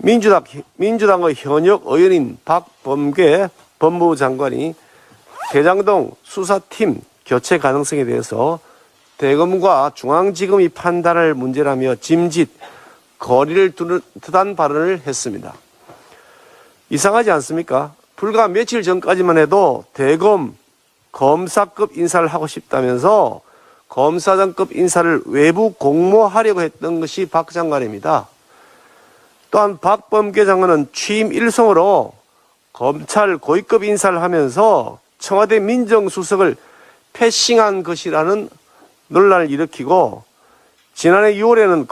민주당의 현역 의원인 박범계 법무부 장관이 대장동 수사팀 교체 가능성에 대해서 대검과 중앙지검이 판단할 문제라며 짐짓 거리를 두는 듯한 발언을 했습니다. 이상하지 않습니까? 불과 며칠 전까지만 해도 대검 검사급 인사를 하고 싶다면서 검사장급 인사를 외부 공모하려고 했던 것이 박 장관입니다. 또한 박범계 장관은 취임 일성으로 검찰 고위급 인사를 하면서 청와대 민정수석을 패싱한 것이라는 논란을 일으키고 지난해 6월에는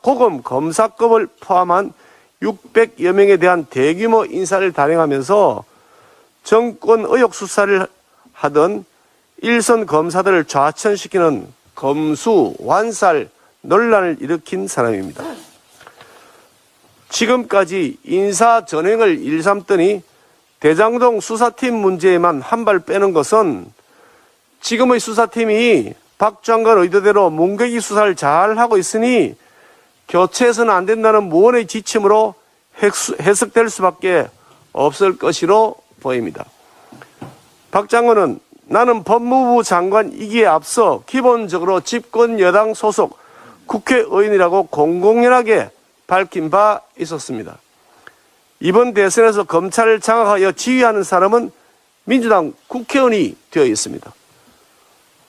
고검 검사급을 포함한 600여 명에 대한 대규모 인사를 단행하면서 정권 의혹 수사를 하던 일선 검사들을 좌천시키는 검수 완살 논란을 일으킨 사람입니다. 지금까지 인사 전횡을 일삼더니 대장동 수사팀 문제에만 한 발 빼는 것은 지금의 수사팀이 박 장관 의도대로 문개기 수사를 잘 하고 있으니 교체해서는 안 된다는 무언의 지침으로 해석될 수밖에 없을 것으로 보입니다. 박 장관은 나는 법무부 장관이기에 앞서 기본적으로 집권 여당 소속 국회의원이라고 공공연하게 밝힌 바 있었습니다. 이번 대선에서 검찰을 장악하여 지휘하는 사람은 민주당 국회의원이 되어 있습니다.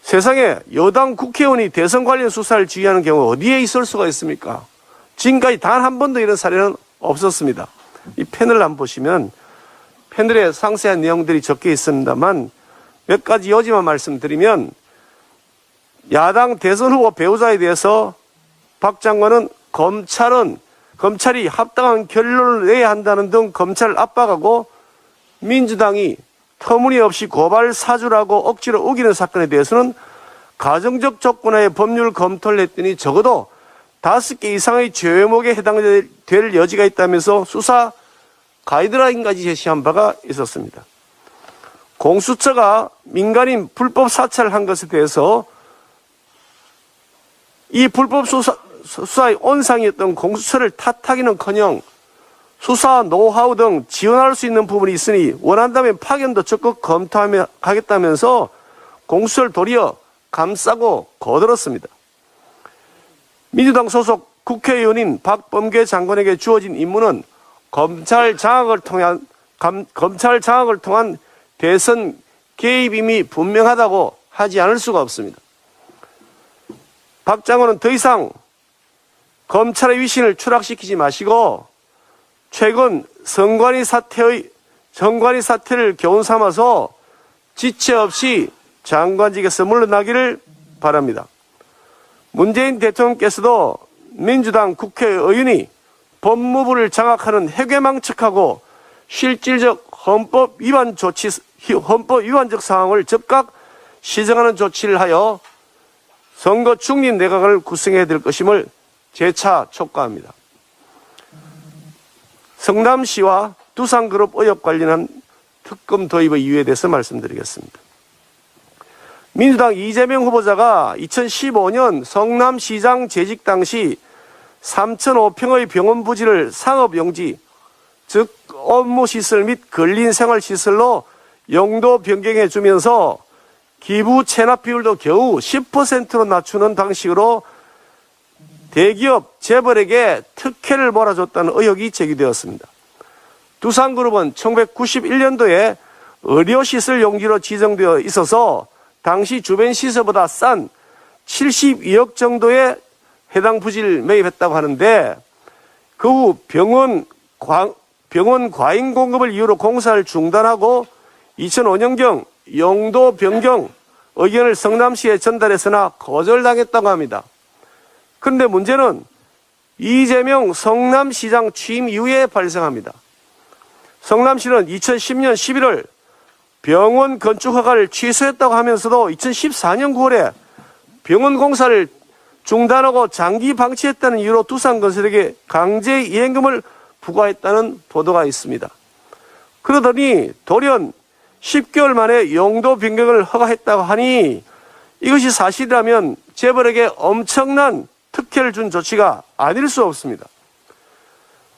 세상에 여당 국회의원이 대선 관련 수사를 지휘하는 경우 어디에 있을 수가 있습니까? 지금까지 단 한 번도 이런 사례는 없었습니다. 이 패널 한번 보시면 패널에 상세한 내용들이 적혀 있습니다만 몇 가지 요지만 말씀드리면 야당 대선 후보 배우자에 대해서 박 장관은 검찰이 합당한 결론을 내야 한다는 등 검찰을 압박하고 민주당이 터무니없이 고발 사주라고 억지로 우기는 사건에 대해서는 가정적 조건하에 법률 검토를 했더니 적어도 5개 이상의 죄목에 해당될 여지가 있다면서 수사 가이드라인까지 제시한 바가 있었습니다. 공수처가 민간인 불법 사찰을 한 것에 대해서 이 불법 수사의 온상이었던 공수처를 탓하기는커녕 수사 노하우 등 지원할 수 있는 부분이 있으니 원한다면 파견도 적극 검토하겠다면서 공수처를 도리어 감싸고 거들었습니다. 민주당 소속 국회의원인 박범계 장관에게 주어진 임무는 검찰 장악을 통한 대선 개입임이 분명하다고 하지 않을 수가 없습니다. 박 장관은 더 이상 검찰의 위신을 추락시키지 마시고 최근 정관위 사태를 교훈 삼아서 지체 없이 장관직에서 물러나기를 바랍니다. 문재인 대통령께서도 민주당 국회의원이 법무부를 장악하는 해괴망측하고 실질적 헌법 위반적 상황을 즉각 시정하는 조치를 하여 선거 중립 내각을 구성해야 될 것임을 재차 촉구합니다. 성남시와 두산그룹 의혹 관련한 특검 도입의 이유에 대해서 말씀드리겠습니다. 민주당 이재명 후보자가 2015년 성남시장 재직 당시 3,500평의 병원 부지를 상업용지, 즉 업무시설 및 근린생활시설로 용도 변경해 주면서 기부 체납 비율도 겨우 10%로 낮추는 방식으로 대기업 재벌에게 특혜를 몰아줬다는 의혹이 제기되었습니다. 두산그룹은 1991년도에 의료시설 용지로 지정되어 있어서 당시 주변 시설보다 싼 72억 정도의 해당 부지를 매입했다고 하는데 그 후 병원 과잉 공급을 이유로 공사를 중단하고 2005년경 용도 변경 의견을 성남시에 전달했으나 거절당했다고 합니다. 그런데 문제는 이재명 성남시장 취임 이후에 발생합니다. 성남시는 2010년 11월 병원 건축 허가를 취소했다고 하면서도 2014년 9월에 병원 공사를 중단하고 장기 방치했다는 이유로 두산건설에게 강제 이행금을 부과했다는 보도가 있습니다. 그러더니 돌연 10개월 만에 용도 변경을 허가했다고 하니 이것이 사실이라면 재벌에게 엄청난 특혜를 준 조치가 아닐 수 없습니다.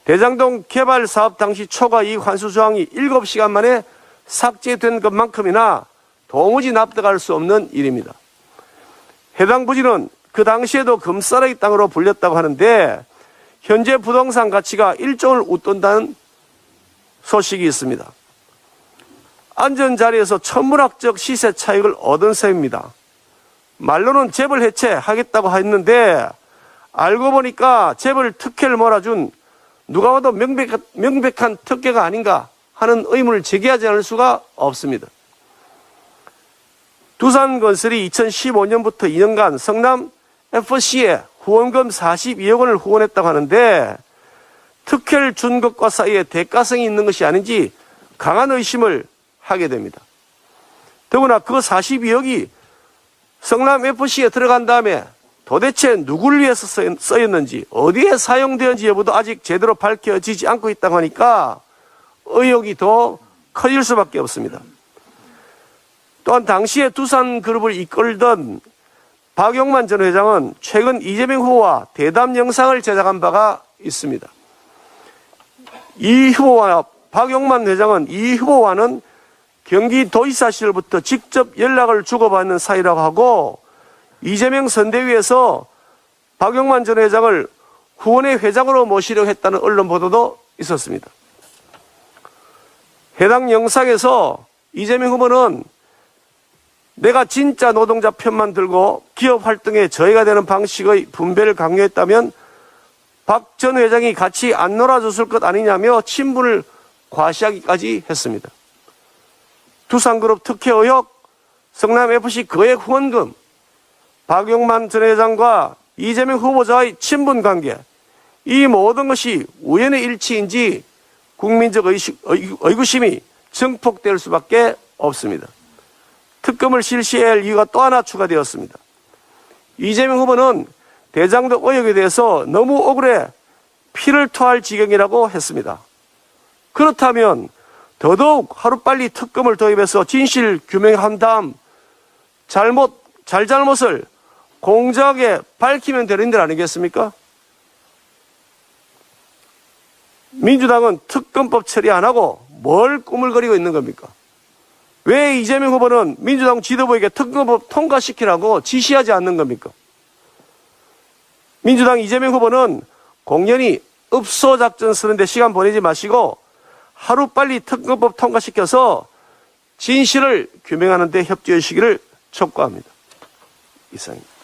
대장동 개발 사업 당시 초과 이익 환수 조항이 7시간 만에 삭제된 것만큼이나 도무지 납득할 수 없는 일입니다. 해당 부지는 그 당시에도 금싸라기 땅으로 불렸다고 하는데 현재 부동산 가치가 1조를 웃돈다는 소식이 있습니다. 앉은 자리에서 천문학적 시세 차익을 얻은 셈입니다. 말로는 재벌 해체하겠다고 했는데 알고 보니까 재벌 특혜를 몰아준 누가 봐도 명백한 특혜가 아닌가 하는 의문을 제기하지 않을 수가 없습니다. 두산건설이 2015년부터 2년간 성남 FC에 후원금 42억 원을 후원했다고 하는데 특혜를 준 것과 사이에 대가성이 있는 것이 아닌지 강한 의심을 하게 됩니다. 더구나 그 42억이 성남 FC에 들어간 다음에 도대체 누구를 위해서 쓰였는지 어디에 사용되었는지 여부도 아직 제대로 밝혀지지 않고 있다고 하니까 의혹이 더 커질 수밖에 없습니다. 또한 당시에 두산그룹을 이끌던 박용만 전 회장은 최근 이재명 후보와 대담 영상을 제작한 바가 있습니다. 이 후보와 박용만 회장은 이 후보와는 경기도지사 시절부터 직접 연락을 주고받는 사이라고 하고 이재명 선대위에서 박용만 전 회장을 후원회 회장으로 모시려고 했다는 언론 보도도 있었습니다. 해당 영상에서 이재명 후보는 내가 진짜 노동자 편만 들고 기업 활동에 저해가 되는 방식의 분배를 강요했다면 박 전 회장이 같이 안 놀아줬을 것 아니냐며 친분을 과시하기까지 했습니다. 두산그룹 특혜 의혹, 성남FC 거액 후원금, 박용만 전 회장과 이재명 후보자의 친분 관계, 이 모든 것이 우연의 일치인지 국민적 의구심이 증폭될 수밖에 없습니다. 특검을 실시해야 할 이유가 또 하나 추가되었습니다. 이재명 후보는 대장동 의혹에 대해서 너무 억울해 피를 토할 지경이라고 했습니다. 그렇다면 더더욱 하루빨리 특검을 도입해서 진실 규명한 다음 잘잘못을 공정하게 밝히면 되는 일 아니겠습니까? 민주당은 특검법 처리 안 하고 뭘 꾸물거리고 있는 겁니까? 왜 이재명 후보는 민주당 지도부에게 특검법 통과시키라고 지시하지 않는 겁니까? 민주당 이재명 후보는 공연히 읍소작전 쓰는데 시간 보내지 마시고 하루빨리 특검법 통과시켜서 진실을 규명하는 데 협조해 주시기를 촉구합니다. 이상입니다.